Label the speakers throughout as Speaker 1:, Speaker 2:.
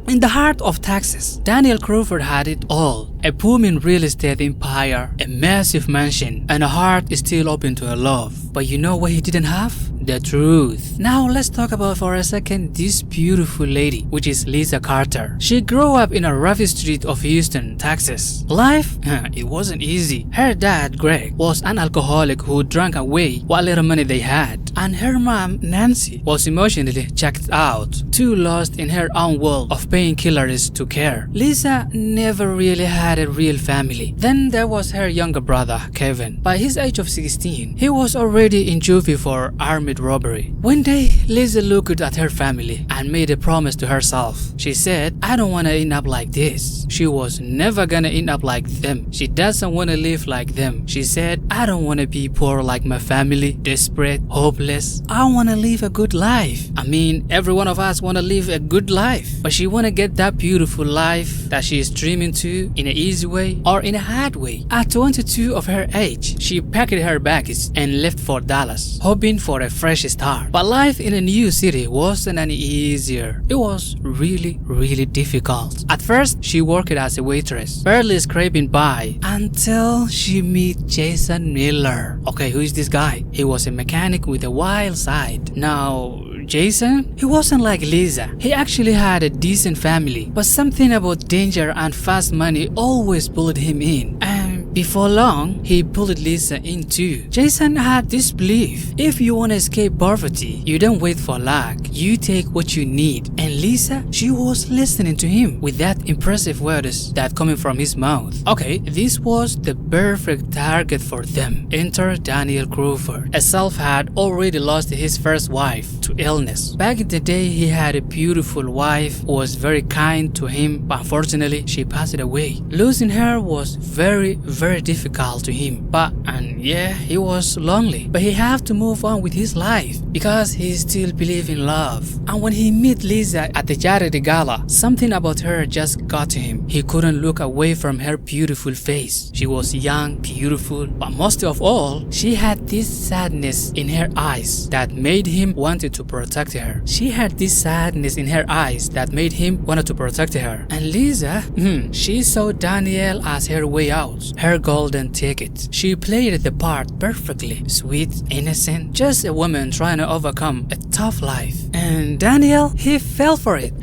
Speaker 1: In the heart of Texas, Daniel Crawford had it all. A booming real estate empire, a massive mansion, and a heart still open to a love. But you know what he didn't have? The truth. Now let's talk about for a second this beautiful lady, which is Lisa Carter. She grew up in a rough street of Houston, Texas. Life? It wasn't easy. Her dad, Greg, was an alcoholic who drank away what little money they had. And her mom, Nancy, was emotionally checked out, too lost in her own world of painkillers to care. Lisa never really had a real family. Then there was her younger brother, Kevin. By his age of 16, he was already in juvie for armed robbery. One day, Lisa looked at her family and made a promise to herself. She said, I don't want to end up like this. She was never gonna end up like them. She doesn't want to live like them. She said, I don't want to be poor like my family, desperate, hopeless. I want to live a good life. I mean, every one of us want to live a good life. But she want to get that beautiful life that she is dreaming to in an easy way or in a hard way. At 22 of her age, she packed her bags and left for Dallas, hoping for a fresh start. But life in a new city wasn't any easier. It was really difficult. At first, she worked as a waitress, barely scraping by, until she met Jason Miller. Okay, who is this guy? He was a mechanic with a wild side. Now, Jason? He wasn't like Lisa. He actually had a decent family, but something about danger and fast money always pulled him in. And before long, he pulled Lisa in too. Jason had this belief: if you want to escape poverty, you don't wait for luck. You take what you need. And Lisa, she was listening to him with that impressive words that coming from his mouth. Okay, this was the perfect target for them. Enter Daniel Crawford. A self had already lost his first wife to illness. Back in the day, he had a beautiful wife who was very kind to him, but unfortunately, she passed away. Losing her was very difficult to him. And he was lonely. But he had to move on with his life because he still believed in love. And when he met Lisa at the charity gala, something about her just got to him. He couldn't look away from her beautiful face. She was young, beautiful, but most of all, she had this sadness in her eyes that made him wanted to protect her. She had this sadness in her eyes that made him wanted to protect her. And Lisa, she saw Daniel as her way out, her golden ticket. She played the part perfectly. Sweet, innocent, just a woman trying to overcome a tough life. And Daniel, he fell for it.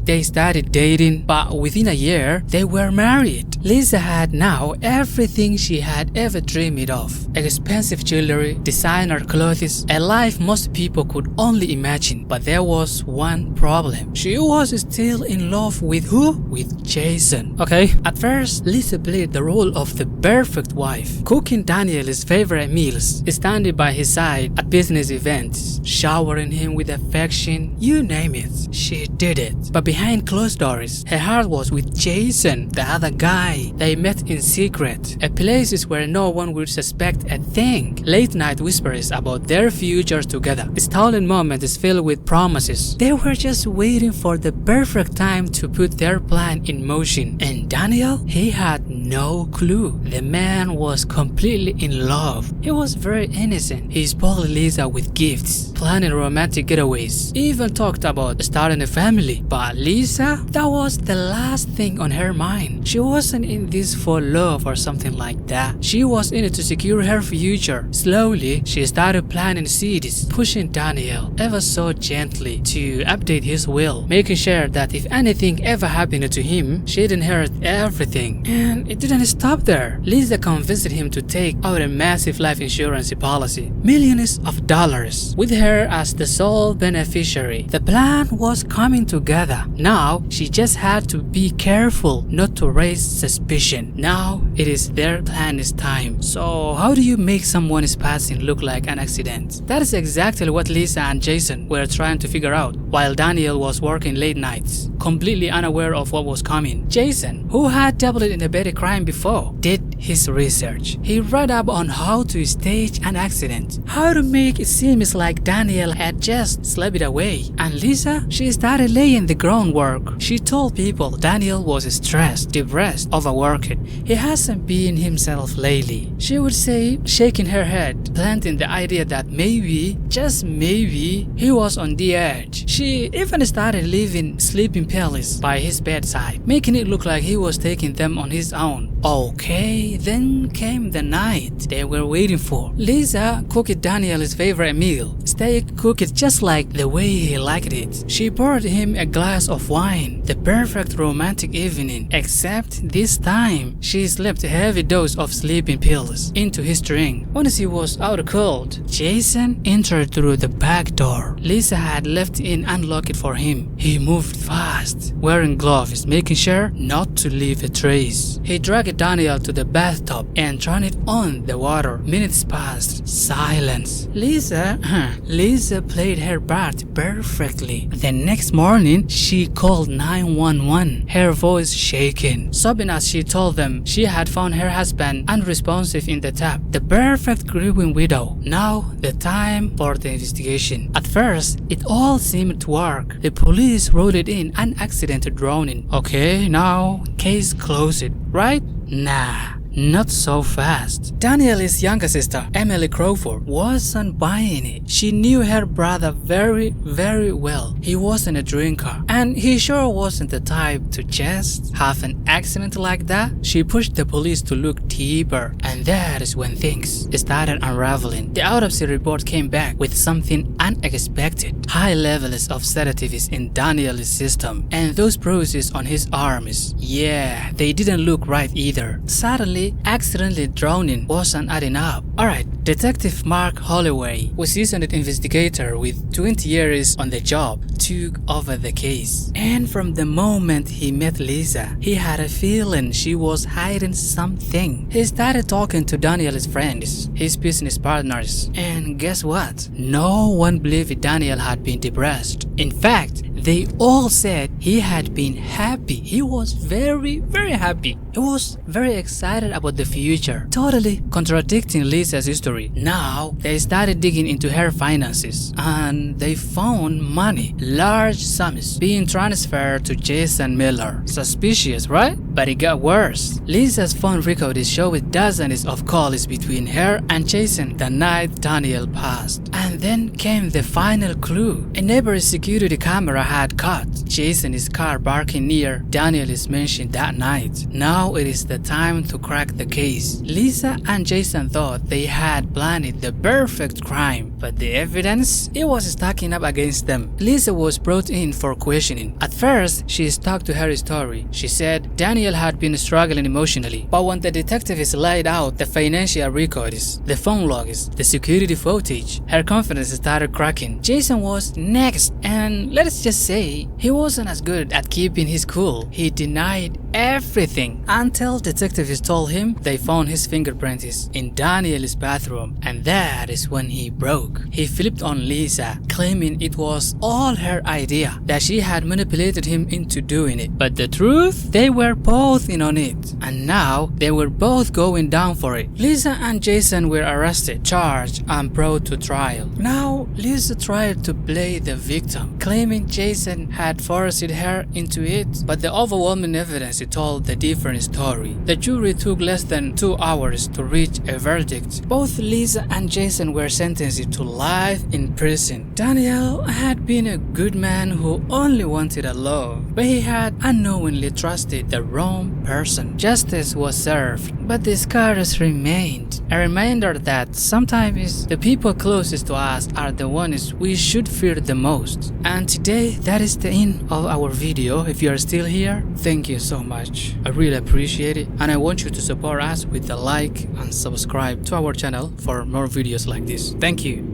Speaker 1: They started dating, but within a year, they were married. Lisa had now everything she had ever dreamed of. Expensive jewelry, designer clothes, a life most people could only imagine. But there was one problem. She was still in love with who? With Jason. Okay, at first, Lisa played the role of the perfect wife, cooking Daniel's favorite meals, standing by his side at business events, showering him with affection, you name it, she did it. But behind closed doors, her heart was with Jason, the other guy. They met in secret, at places where no one would suspect a thing. Late night whispers about their futures together, stolen moments filled with promises. They were just waiting for the perfect time to put their plan in motion. And Daniel, he had no clue. The man was completely in love. He was very innocent. He spoiled Lisa with gifts, planning romantic getaways, even talked about starting a family. But Lisa, that was the last thing on her mind. She wasn't in this for love or something like that. She was in it to secure her future. Slowly, she started planting seeds, pushing Daniel ever so gently to update his will, making sure that if anything ever happened to him, she'd inherit everything. And it didn't stop there. Lisa convinced him to take out a massive life insurance policy, millions of dollars, with her as the sole beneficiary. The plan was coming together. Now, she just had to be careful not to raise suspicion. Now, it is their plan's time. So, how do you make someone's passing look like an accident? That is exactly what Lisa and Jason were trying to figure out while Daniel was working late nights, completely unaware of what was coming. Jason, who had dabbled in a petty crime before, did his research. He read up on how to stage an accident, how to make it seem like Daniel had just slept away. And Lisa, she started laying the groundwork. She told people Daniel was stressed, depressed, overworked. He has wasn't being himself lately, she would say, shaking her head, planting the idea that maybe, just maybe, he was on the edge. She even started leaving sleeping pills by his bedside, making it look like he was taking them on his own. Okay, then came the night they were waiting for. Lisa cooked Daniel's favorite meal, steak cooked just like the way he liked it. She poured him a glass of wine, the perfect romantic evening, except this time she slipped a heavy dose of sleeping pills into his drink. Once he was out cold, Jason entered through the back door. Lisa had left it unlocked for him. He moved fast, wearing gloves, making sure not to leave a trace. He dragged Daniel to the bathtub and turned it on the water. Minutes passed. Silence. Lisa played her part perfectly. The next morning, she called 911, her voice shaking, sobbing as she told them she had found her husband unresponsive in the tap, the perfect grieving widow. Now, the time for the investigation. At first, it all seemed to work. The police wrote it in an accidental drowning. Okay, now, case closed, right? Nah. Not so fast. Daniel's younger sister, Emily Crawford, wasn't buying it. She knew her brother very, very well. He wasn't a drinker, and he sure wasn't the type to just have an accident like that. She pushed the police to look deeper, and that is when things started unraveling. The autopsy report came back with something unexpected. High levels of sedatives in Daniel's system, and those bruises on his arms. Yeah, they didn't look right either. Suddenly, accidentally drowning wasn't adding up. Alright, Detective Mark Holloway, a seasoned investigator with 20 years on the job, took over the case. And from the moment he met Lisa, he had a feeling she was hiding something. He started talking to Daniel's friends, his business partners, and guess what? No one believed Daniel had been depressed. In fact, they all said he had been happy. He was very, very happy. He was very excited about the future, totally contradicting Lisa's history. Now, they started digging into her finances, and they found money, large sums, being transferred to Jason Miller. Suspicious, right? But it got worse. Lisa's phone record showed dozens of calls between her and Jason the night Daniel passed. And then came the final clue. A neighbor's security camera had caught Jason's car parking near Daniel's mansion that night. Now it is the time to crack the case. Lisa and Jason thought they had planned the perfect crime, but the evidence, it was stacking up against them. Lisa was brought in for questioning. At first, she stuck to her story. She said Daniel had been struggling emotionally, but when the detectives laid out the financial records, the phone logs, the security footage, her confidence started cracking. Jason was next, and let's just say he wasn't as good at keeping his cool. He denied everything until detectives told him they found his fingerprints in Daniel's bathroom, and that is when he broke. He flipped on Lisa, claiming it was all her idea, that she had manipulated him into doing it. But the truth, they were both in on it, and now they were both going down for it. Lisa and Jason were arrested, charged, and brought to trial. Now, Lisa tried to play the victim, claiming Jason had forced her into it, but the overwhelming evidence told the different story. The jury took less than 2 hours to reach a verdict. Both Lisa and Jason were sentenced to life in prison. Daniel had been a good man who only wanted a love, but he had unknowingly trusted the wrong person. Justice was served, but the scars remained. A reminder that sometimes the people closest to us are the ones we should fear the most. And today, that is the end of our video. If you are still here, thank you so much. I really appreciate it, and I want you to support us with a like and subscribe to our channel for more videos like this. Thank you.